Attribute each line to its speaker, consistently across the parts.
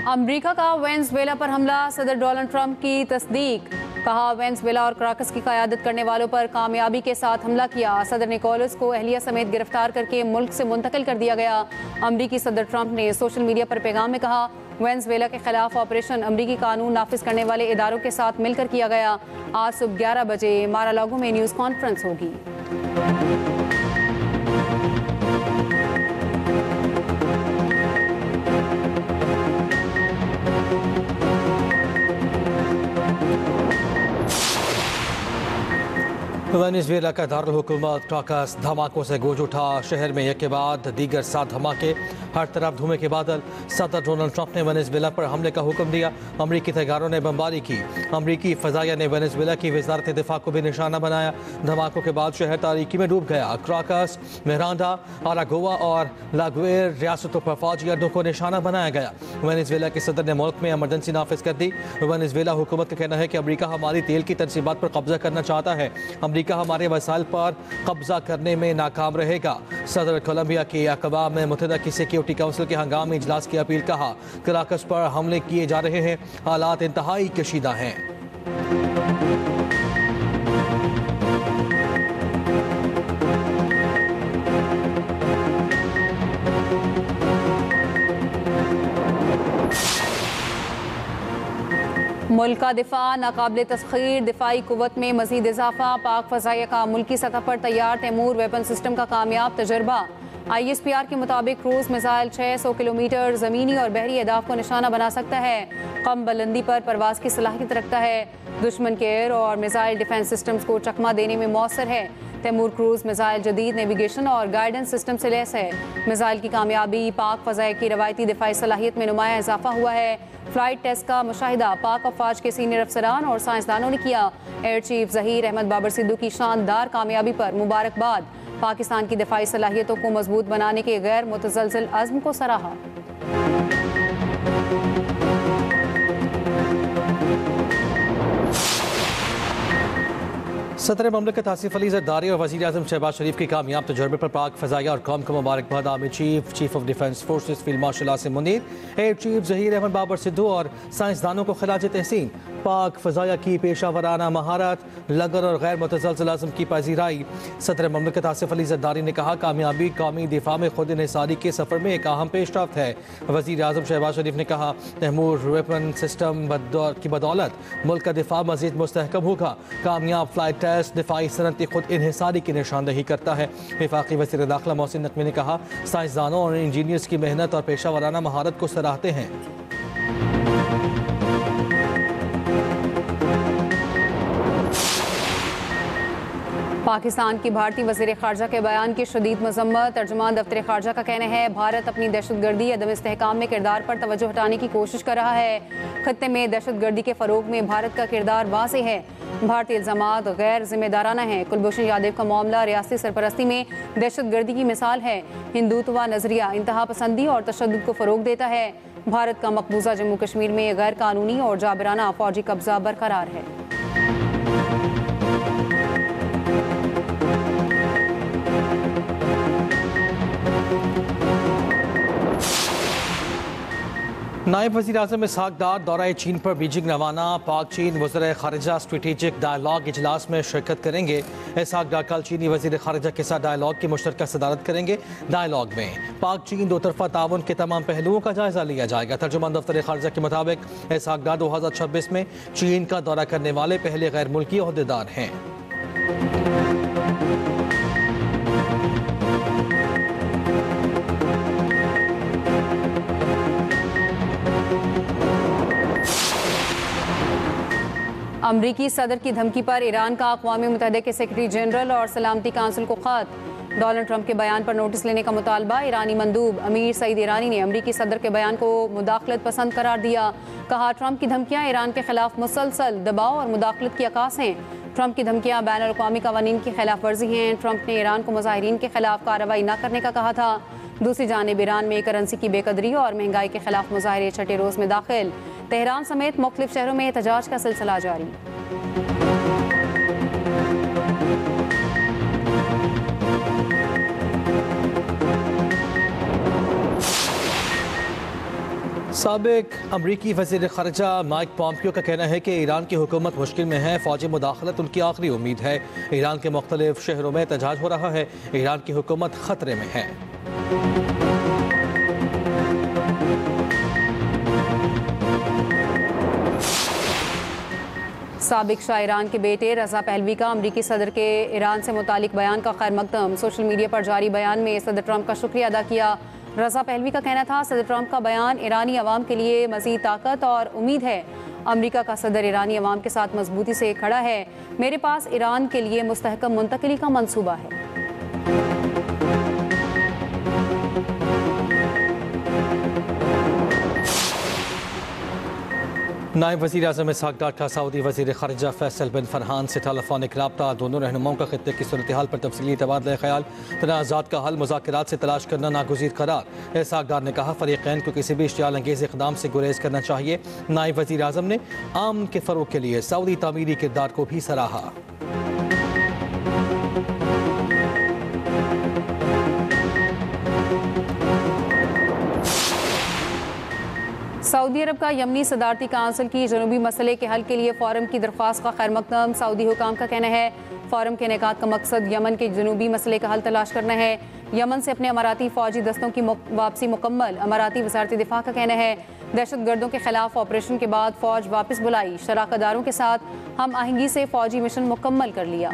Speaker 1: अमरीका का वेनेजुएला पर हमला, सदर डोनाल्ड ट्रंप की तस्दीक। कहा वेनेजुएला और क्राकस की क़यादत करने वालों पर कामयाबी के साथ हमला किया। सदर निकोलस को अहलिया समेत गिरफ्तार करके मुल्क से मुंतकिल कर दिया गया। अमरीकी सदर ट्रंप ने सोशल मीडिया पर पैगाम में कहा, वेनेजुएला के खिलाफ ऑपरेशन अमरीकी कानून नाफिज करने वाले इदारों के साथ मिलकर किया गया। आज सुबह 11 बजे मारालागो में न्यूज़ कॉन्फ्रेंस होगी।
Speaker 2: वेनेजुएला का दारुल हुकूमत क्राकस धमाकों से गूंज उठा। शहर में एक के बाद दीगर 7 धमाके, हर तरफ धुएं के बादल। सदर डोनाल्ड ट्रंप ने वेनेजुएला पर हमले का हुक्म दिया। अमरीकी तैयारों ने बमबारी की। अमरीकी फ़ज़ाइया ने वेनेजुएला की वज़ारत दिफ़ा को भी निशाना बनाया। धमाकों के बाद शहर तारीकी में डूब गया। क्राकस, मिरांडा, अरागोआ और लागुएर रियासतों पर फौजी अड्डों को निशाना बनाया गया। वेनेजुएला के सदर ने मुल्क में एमरजेंसी नाफिज कर दी। वेनेजुएला हुकूमत का कहना है कि अमरीका हमारी तेल की तनसीबात पर कब्जा करना चाहता है। अमरीका हमारे वसाइल पर कब्जा करने में नाकाम रहेगा। सदर कोलंबिया के अक़वाम मुत्तहिदा की सिक्योरिटी काउंसिल के हंगामी इजलास की अपील। कहा, क्राकस पर हमले किए जा रहे हैं, हालात इंतहाई कशीदा हैं।
Speaker 1: मुल्क का दिफा नाकाबिल तस्खीर, दिफाई कुव्वत में मजीद इजाफा। पाक फ़ज़ाइया का मुल्की सतह पर तैयार तैमूर वेपन सिस्टम का कामयाब तजर्बा। ISPR के मुताबिक क्रूज मिसाइल 600 किलोमीटर ज़मीनी और बहरी अहदाफ को निशाना बना सकता है। कम बुलंदी पर परवाज की सलाहियत रखता है। दुश्मन के एयर और मिसाइल डिफेंस सिस्टम्स को चकमा देने में मौसर है। तैमूर क्रूज मिसाइल जदीद नेविगेशन और गाइडेंस सिस्टम से लैस है। मिसाइल की कामयाबी पाक फ़ज़ाइया की रवायती दिफाई सलाहियत में नुमाया इजाफा हुआ है। फ्लाइट टेस्ट का मुशाहिदा पाक अफवाज के सीनियर अफसरान और साइंसदानों ने किया। एयर चीफ ज़हीर अहमद बाबर सिद्दू की शानदार कामयाबी पर मुबारकबाद। पाकिस्तान की दिफाई सलाहियतों को मजबूत बनाने के गैर मुतज़लज़ल अज़्म को सराहा।
Speaker 2: सदर ममलकत आसिफ अली ज़रदारी और वज़ीर आज़म शहबाज शरीफ के कामयाब तजुर्बे पर पाक फ़ज़ाइया और कौम को मुबारकबाद। Army chief of defence forces field marshal Asim Munir, air chief Zaheer Ahmed Babar Sidhu और साइंसदानों को खिलाज तहसीन। पाक फ़ज़ाइया की पेशावराना महारत, लगन और गैर मुतज़लज़ल अज़्म की पजीराई। सदर ममलकत आसिफ अली ज़रदारी ने कहा, कामयाबी कौमी दिफा में खुद इन्हिसारी के सफ़र में एक अहम पेशरफ्त है। वज़ीर आज़म शहबाज शरीफ ने कहा, तैमूर वेपन सिस्टम की बदौलत मुल्क का दिफा मज़ीद मुस्तहकम होगा। कामयाब फ्लाइट टेस्ट दिफाई सनत की खुद इन्हिसारी की निशानदही करता है। वफाकी वज़ीर दाखिला मोहसिन नकवी ने कहा, साइंसदानों और इंजीनियर्स की मेहनत और पेशावराना महारत को सराहते हैं।
Speaker 1: पाकिस्तान की भारतीय वज़ीर ख़ारजा के बयान की शदीद मज़म्मत। तर्जुमान दफ्तर ख़ारजा का कहना है, भारत अपनी दहशतगर्दी अदम इस्तेहकाम में किरदार पर तवज्जो हटाने की कोशिश कर रहा है। खत्ते में दहशतगर्दी के फ़रोग में भारत का किरदार वाज़ेह है। भारतीय इल्ज़ामात गैर जिम्मेदाराना हैं। कुलभूषण यादव का मामला रियासती सरपरस्ती में दहशतगर्दी की मिसाल है। हिंदुत्व नज़रिया इंतहा पसंदी और तशद्दुद को फ़रोग देता है। भारत का मकबूजा जम्मू कश्मीर में गैर कानूनी और जाबराना फ़ौजी कब्जा बरकरार है।
Speaker 2: नायब वज़ीर आज़म इसहाक़ डार दौरा चीन पर बीजिंग रवाना। पाक चीन वज़ीर ख़ारिजा स्ट्रेटेजिक डायलॉग इजलास में शिरकत करेंगे। इसहाक़ डार कल चीनी वज़ीर ख़ारिजा के साथ डायलॉग की मुश्तरका सदारत करेंगे। डायलॉग में पाक चीन दो तरफ़ा ताउन के तमाम पहलुओं का जायज़ा लिया जाएगा। तर्जुमान दफ्तर ख़ारिजा के मुताबिक इसहाक़ डार 2026 में चीन का दौरा करने वाले पहले गैर मुल्की ओहदेदार हैं।
Speaker 1: अमरीकी सदर की धमकी पर ईरान का अक़वाम मुत्तहिदा के सेक्रेटरी जनरल और सलामती काउंसिल को ख़त। डोनाल्ड ट्रंप के बयान पर नोटिस लेने का मुतालबा। ईरानी मंदूब अमीर सईद ईरानी ने अमरीकी सदर के बयान को मुदाखलत पसंद करार दिया। कहा, ट्रंप की धमकियाँ ईरान के खिलाफ मुसलसल दबाव और मुदाखलत की अक्कास हैं। ट्रंप की धमकियाँ बैन अल-अक़वामी क़वानीन की खिलाफ वर्जी हैं। ट्रंप ने ईरान को मुज़ाहिरीन के खिलाफ कार्रवाई न करने का कहा था। दूसरी जानिब ईरान में करेंसी की बेकदरी और महंगाई के खिलाफ मुज़ाहरे छठे रोज़ में दाखिल। तेहरान समेत मुख्तलिफ शहरों में एहतजाज का सिलसिला जारी।
Speaker 2: साबिक अमरीकी वज़ीर ख़ारिजा माइक पॉम्पियो का कहना है कि ईरान की हुकूमत मुश्किल में है, फ़ौजी मुदाखलत उनकी आखिरी उम्मीद है। ईरान के मुख्तलिफ शहरों में एहतजाज हो रहा है, ईरान की हुकूमत ख़तरे में है।
Speaker 1: साबिक शाह ईरान के बेटे रज़ा पहलवी का अमरीकी सदर के ईरान से मुतालिक बयान का खैर मकदम। सोशल मीडिया पर जारी बयान में सदर ट्रंप का शुक्रिया अदा किया। रज़ा पहलवी का कहना था, सदर ट्रंप का बयान ईरानी अवाम के लिए मज़ीद ताकत और उम्मीद है। अमरीका का सदर ईरानी अवाम के साथ मजबूती से खड़ा है। मेरे पास ईरान के लिए मुस्तहकम मुंतकिली का मंसूबा है।
Speaker 2: नायब वज़ीर आज़म इसहाक़ डार का सऊदी वज़ीर ख़ारिजा फैसल बिन फरहान से टेलीफोनिक रब्ता। दोनों रहनुमाओं का खित्ते की सूरत हाल पर तफसीली तबादला ख्याल, तनाज़ात का हल मुज़ाकरात से तलाश करना नागुज़ीर करार। इसहाक़ डार ने कहा, फ़रीक़ैन को किसी भी इश्तियाल अंगेज़ इक़दाम से गुरेज करना चाहिए। नायब वज़ीर आज़म ने आम के फ़रोग़ के लिए सऊदी तामीरी किरदार को भी सराहा।
Speaker 1: सऊदी अरब का यमनी सदारती काउंसिल की जनूबी मसले के हल के लिए फ़ोरम की दरख्वास्त का खैर मकदम। सऊदी हुकाम का कहना है, फ़ोरम के इनेकाद का मकसद यमन के जनूबी मसले का हल तलाश करना है। यमन से अपने अमाराती फ़ौजी दस्तों की वापसी मुकम्मल। अमाराती वज़ारत दिफ़ा का कहना है, दहशतगर्दों के खिलाफ ऑपरेशन के बाद फ़ौज वापस बुलाई। शराकतदारों के साथ हम आहंगी से फ़ौजी मिशन मुकम्मल कर लिया।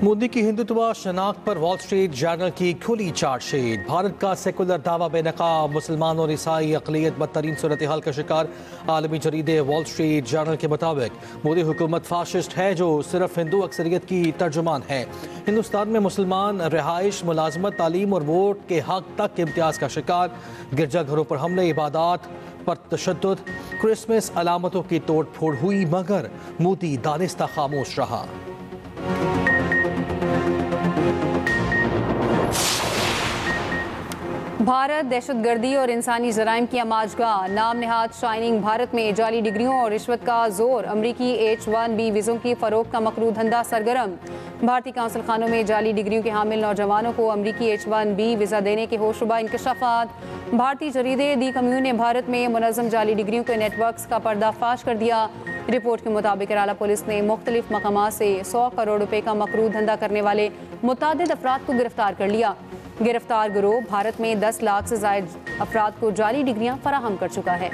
Speaker 2: मोदी की हिंदुत्व शनाख्त पर वॉल स्ट्रीट जर्नल की खुली चार्जशीट। भारत का सेकुलर दावा बेनकाब, मुसलमान और ईसाई अक़लियत बदतरीन सूरत हाल का शिकार। आलमी जरीदे वॉल स्ट्रीट जर्नल के मुताबिक मोदी हुकूमत फाशिस्ट है जो सिर्फ हिंदू अक्सरियत की तर्जुमान है। हिंदुस्तान में मुसलमान रिहाइश, मुलाजमत, तालीम और वोट के हक तक इम्तियाज का शिकार। गिरजाघरों पर हमले, इबादत पर तशद्दुद, क्रिसमस अलामतों की तोड़ फोड़ हुई, मगर मोदी दानिस्ता खामोश रहा।
Speaker 1: भारत दहशतगर्दी और इंसानी जराइम की अमाजगाह। नाम नहाद शाइनिंग भारत में जाली डिग्रियों और रिश्वत का जोर। अमरीकी H-1B वीज़ों की फ़रोख्त का मकरू धंधा सरगर्म। भारतीय काउंसिल खानों में जाली डिग्रियों के हामिल नौजवानों को अमरीकी H-1B वीज़ा देने के होशरुबा इंकशाफात। भारतीय जरीदे दी कम्यून ने भारत में मुनज़्ज़म जाली डिग्रियों के नेटवर्क का पर्दाफाश कर दिया। रिपोर्ट के मुताबिक केरला पुलिस ने मुख्तलिफ मकामात से 100 करोड़ रुपए का मकरू धंधा करने वाले मुतअद्दिद अफराद को गिरफ्तार कर लिया। गिरफ्तार गिरोह भारत में 10 लाख से ज़ायद अफराद को जाली डिग्रियां फराहम कर चुका है।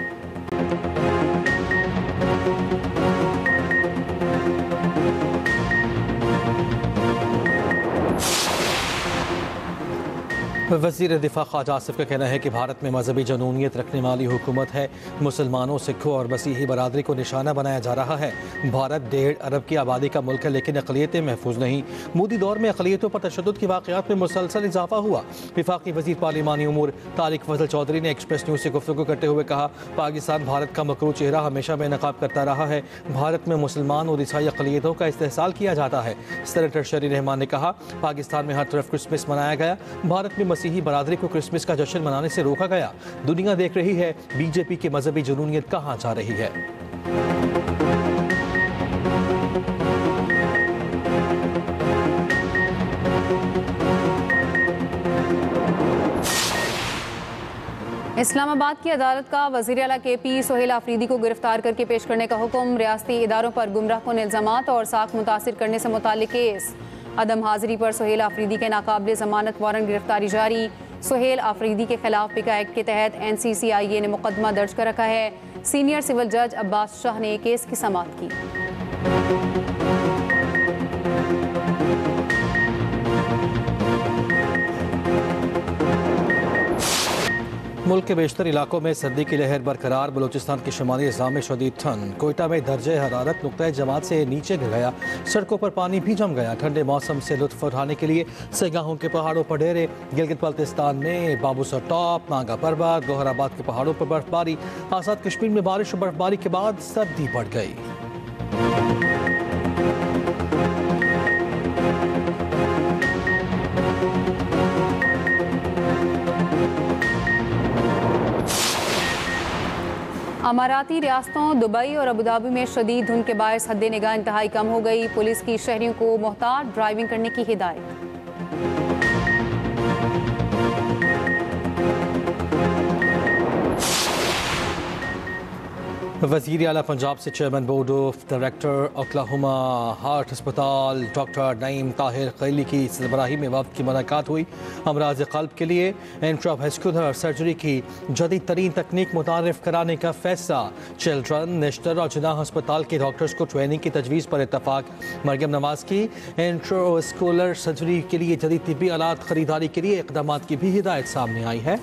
Speaker 2: वज़ीर दिफा ख्वाजा आसिफ का कहना है कि भारत में मजहबी जनूनियत रखने वाली हुकूमत है। मुसलमानों, सिखों और मसीही बरादरी को निशाना बनाया जा रहा है। भारत 1.5 अरब की आबादी का मुल्क है, लेकिन अक़लियतें महफूज नहीं। मोदी दौर में अक़लियतों पर तशद्दुद की वाक़यात में मुसलसल इजाफा हुआ। वफाकी वज़ीर पार्लिमानी उमूर तारिक फजल चौधरी ने एक्सप्रेस न्यूज़ से गुफ्तगू करते हुए कहा, पाकिस्तान भारत का मकरू चेहरा हमेशा बेनकाब करता रहा है। भारत में मुसलमान और ईसाई अक़लियतों का इस्तेहसाल किया जाता है। सेनेटर शरी रहमान ने कहा, पाकिस्तान में हर तरफ क्रिसमस मनाया गया, भारत में मसीही बरादरी को क्रिसमस का जश्न मनाने से रोका गया। दुनिया देख रही है बीजेपी की मजहबी जुनूनियत कहां जा रही है।
Speaker 1: इस्लामाबाद की अदालत का वज़ीर आला KP सोहेल आफरीदी को गिरफ्तार करके पेश करने का हुक्म। रियासती इदारों पर गुमराहकुन इल्ज़ामात और साख मुतासिर करने से मुताल्लिक केस। अदम हाजिरी पर सोहेल आफरीदी के नाकाबिले ज़मानत वारंट गिरफ्तारी जारी। सोहेल आफरीदी के खिलाफ पिका एक्ट के तहत NCCIA ने मुकदमा दर्ज कर रखा है। सीनियर सिविल जज अब्बास शाह ने केस की समाअत की।
Speaker 2: मुल्क के बेशतर इलाकों में सर्दी की लहर बरकरार। बलूचिस्तान के शुमाली अज़लां में शदीद ठंड। कोयटा में दर्जे हरारत नुक्ता जमात से नीचे गिर गया। सड़कों पर पानी भी जम गया। ठंडे मौसम से लुत्फ उठाने के लिए सगाहों के पहाड़ों पर डेरे। गिलगित बल्तिस्तान में बाबूसर टॉप, नागा पर्वत, गोहराबाद के पहाड़ों पर बर्फबारी। आज़ाद कश्मीर में बारिश और बर्फबारी के बाद सर्दी बढ़ गई।
Speaker 1: अमाराती रियासतों दुबई और अबुधाबी में शदीद धुंध के बायस हद निगाह इंतहाई कम हो गई। पुलिस की शहरियों को मोहतात ड्राइविंग करने की हिदायत।
Speaker 2: वज़ीर आला पंजाब से chairman board of director Oklahoma heart अस्पताल डॉक्टर नईम ताहिर खैली की सरबराही में वक्त की मुलाकात हुई। अमराज क़ल्ब के लिए इंट्रावेस्कुलर सर्जरी की जदीद तरीन तकनीक मुतारिफ कराने का फैसला। चिल्ड्रन नेशनल और जिनाह अस्पताल के डॉक्टर्स को ट्रेनिंग की तजवीज़ पर इत्तफाक। मरियम नवाज की इंट्रावेस्कुलर सर्जरी के लिए जदीद तिब्बी आलात खरीदारी के लिए इक़दाम की भी हिदायत सामने आई है।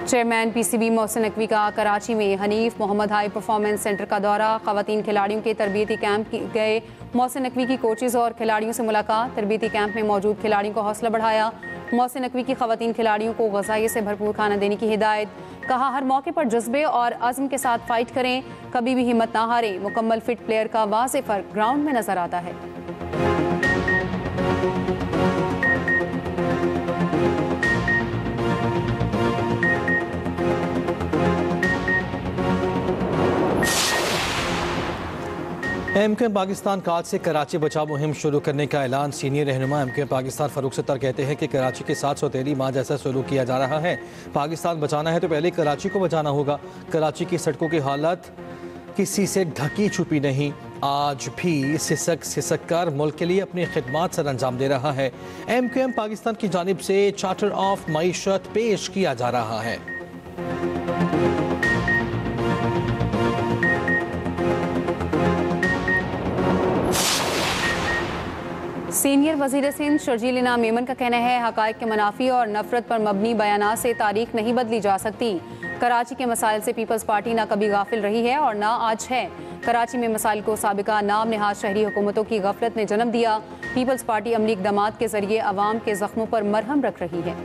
Speaker 1: चेयरमैन पीसीबी मोहसिन नकवी का कराची में Hanif Mohammad high performance centre का दौरा। ख़वातीन खिलाड़ियों के तरबियती कैंप गए। मोहसिन नकवी की कोचेज़ और खिलाड़ियों से मुलाकात। तरबियती कैंप में मौजूद खिलाड़ियों को हौसला बढ़ाया। मोहसिन नकवी की ख़वातीन खिलाड़ियों को ग़िज़ाई से भरपूर खाना देने की हिदायत। कहा, हर मौके पर जज्बे और अज़्म के साथ फाइट करें, कभी भी हिम्मत ना हारें। मुकम्मल फिट प्लेयर का वाज़ेह फ़र्क ग्राउंड में नजर आता है।
Speaker 2: एमक्यूएम पाकिस्तान का आज से कराची बचाव मुहिम शुरू करने का ऐलान। सीनियर रहनुमा एमक्यूएम पाकिस्तान फ़ारूक सत्तार कहते हैं कि कराची के साथ सौतेली माँ जैसा सलूक किया जा रहा है। पाकिस्तान बचाना है तो पहले कराची को बचाना होगा। कराची की सड़कों की हालत किसी से ढकी छुपी नहीं। आज भी सिसक सिसक कर मुल्क के लिए अपनी खिदमत सर अंजाम दे रहा है। एमक्यूएम पाकिस्तान की जानिब से चार्टर ऑफ मईशत पेश किया जा रहा है।
Speaker 1: सीनियर वज़ीर सिंध शर्जील इनाम मेमन का कहना है, हक़ाइक़ के मनाफी और नफरत पर मबनी बयानात से तारीख नहीं बदली जा सकती। कराची के मसाइल से पीपल्स पार्टी ना कभी गाफिल रही है और ना आज है। कराची में मसाइल को साबिका नाम नहाज शहरी हुकूमतों की गफलत ने जन्म दिया। पीपल्स पार्टी अमली इक़दामात के जरिए अवाम के जख्मों पर मरहम रख रही है।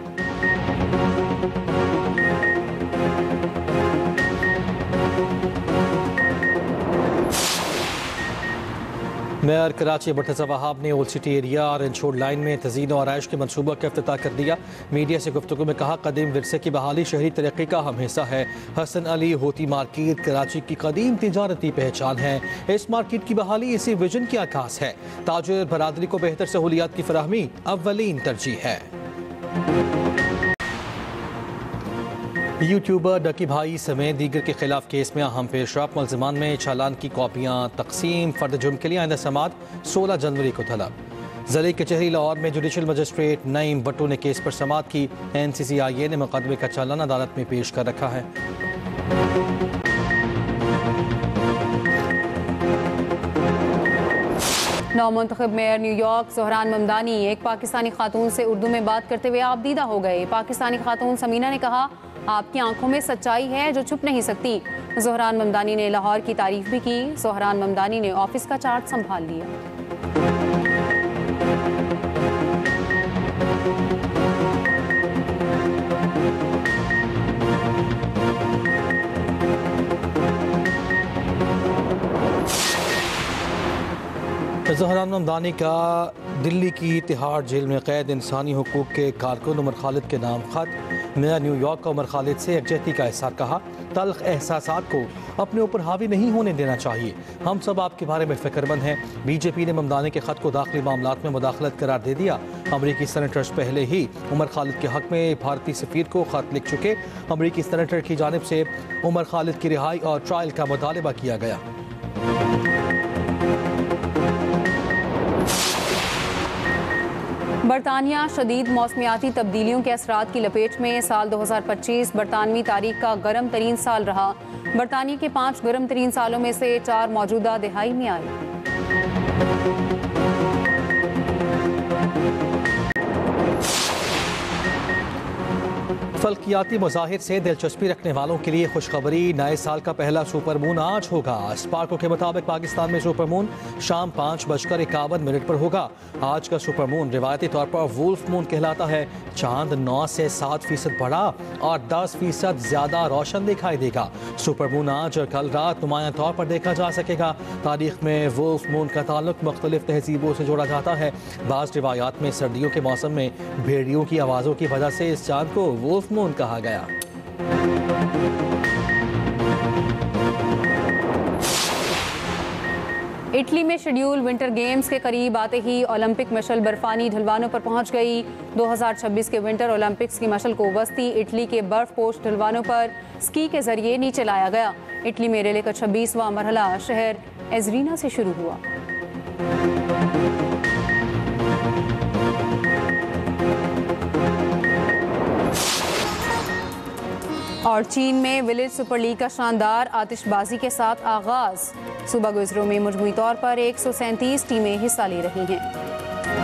Speaker 2: मेयर कराची मुर्तज़ा वहाब ने ओल्ड सिटी एरिया और इंशोर्ड लाइन में तज़ीन और आयश के मनसूबा का इफ्तिताह कर दिया। मीडिया से गुफ्तगू में कहा, कदीम विरसे की बहाली शहरी तरक्की का अहम हिस्सा है। हसन अली होती मार्केट कराची की कदीम तिजारती पहचान है। इस मार्केट की बहाली इसी विजन की आकाश है। ताजिर बरादरी को बेहतर सहूलियात की फराहमी अव्वलीन तरजीह है। यूट्यूबर डकी भाई समेत दीगर के खिलाफ केस में अहम पेशरफ। मुल्ज़िमान में चालान की कॉपियाँ तकसीम। फर्द जुर्म के लिए आइंदा समात 16 जनवरी को तलब। ज़िले कचहरी लाहौर में जुडिशल मजिस्ट्रेट नईम भट्टू ने केस पर समात की। NCCIA ने मुकदमे का चालान अदालत में पेश कर रखा है।
Speaker 1: नौमुंतखब मेयर न्यूयॉर्क ज़ोहरान ममदानी एक पाकिस्तानी खातून से उर्दू में बात करते हुए आपदीदा हो गए। पाकिस्तानी खातून समीना ने कहा, आपकी आंखों में सच्चाई है जो छुप नहीं सकती। ज़ोहरान ममदानी ने लाहौर की तारीफ भी की। ज़ोहरान ममदानी ने ऑफिस का चार्ज संभाल लिया।
Speaker 2: ज़ोहरान ममदानी का दिल्ली की तिहाड़ जेल में कैद इंसानी हुकूक के कारकुन उमर खालिद के नाम खत। मेयर न्यूयॉर्क का उमर खालिद से यकजहती का इज़हार। कहा, तल्ख एहसासात को अपने ऊपर हावी नहीं होने देना चाहिए। हम सब आपके बारे में फ़िक्रमंद हैं। BJP ने ममदानी के ख़त को दाखिली मामलात में मुदाखलत करार दे दिया। अमरीकी सेनेटर्स पहले ही उमर खालिद के हक़ में भारतीय सफ़ीर को ख़त लिख चुके। अमरीकी सेनेटर की जानिब से उमर खालिद की रिहाई और ट्रायल का मुतालबा किया गया।
Speaker 1: बरतानिया शदीद मौसमियाती तब्दीलियों के असरात की लपेट में। साल 2025 बरतानवी तारीख का गर्म तरीन साल रहा। बरतानिया के 5 गर्म तरीन सालों में से 4 मौजूदा दिहाई में आए।
Speaker 2: फल्कियाती मज़ाहिर से दिलचस्पी रखने वालों के लिए खुशखबरी, नए साल का पहला सुपर मून आज होगा। स्पार्को के मुताबिक पाकिस्तान में सुपर मून शाम 5:51 पर होगा। आज का सुपर मून रिवायती तौर पर वुल्फ मून कहलाता है। चांद 9 से 7% बड़ा और 10% ज़्यादा रोशन दिखाई देगा। सुपर मून आज और कल रात नुमायां तौर पर देखा जा सकेगा। तारीख में वुल्फ मून का ताल्लुक मुख्तलिफ तहजीबों से जोड़ा जाता है। बाज़ रिवायात में सर्दियों के मौसम में भेड़ियों की आवाज़ों की वजह से इस चांद को वुल्फ मून कहा गया।
Speaker 1: इटली में शेड्यूल विंटर गेम्स के करीब आते ही ओलंपिक मशल बर्फानी ढलवानों पर पहुंच गई। 2026 के विंटर ओलंपिक्स की मशल को वस्ती इटली के बर्फपोश ढलवानों पर स्की के जरिए नीचे लाया गया। इटली में रेले का 26वां मरहला शहर एजरीना से शुरू हुआ। और चीन में विलेज सुपर लीग का शानदार आतिशबाजी के साथ आगाज। सुबह गुजरों में मजमूई तौर पर 137 टीमें हिस्सा ले रही हैं।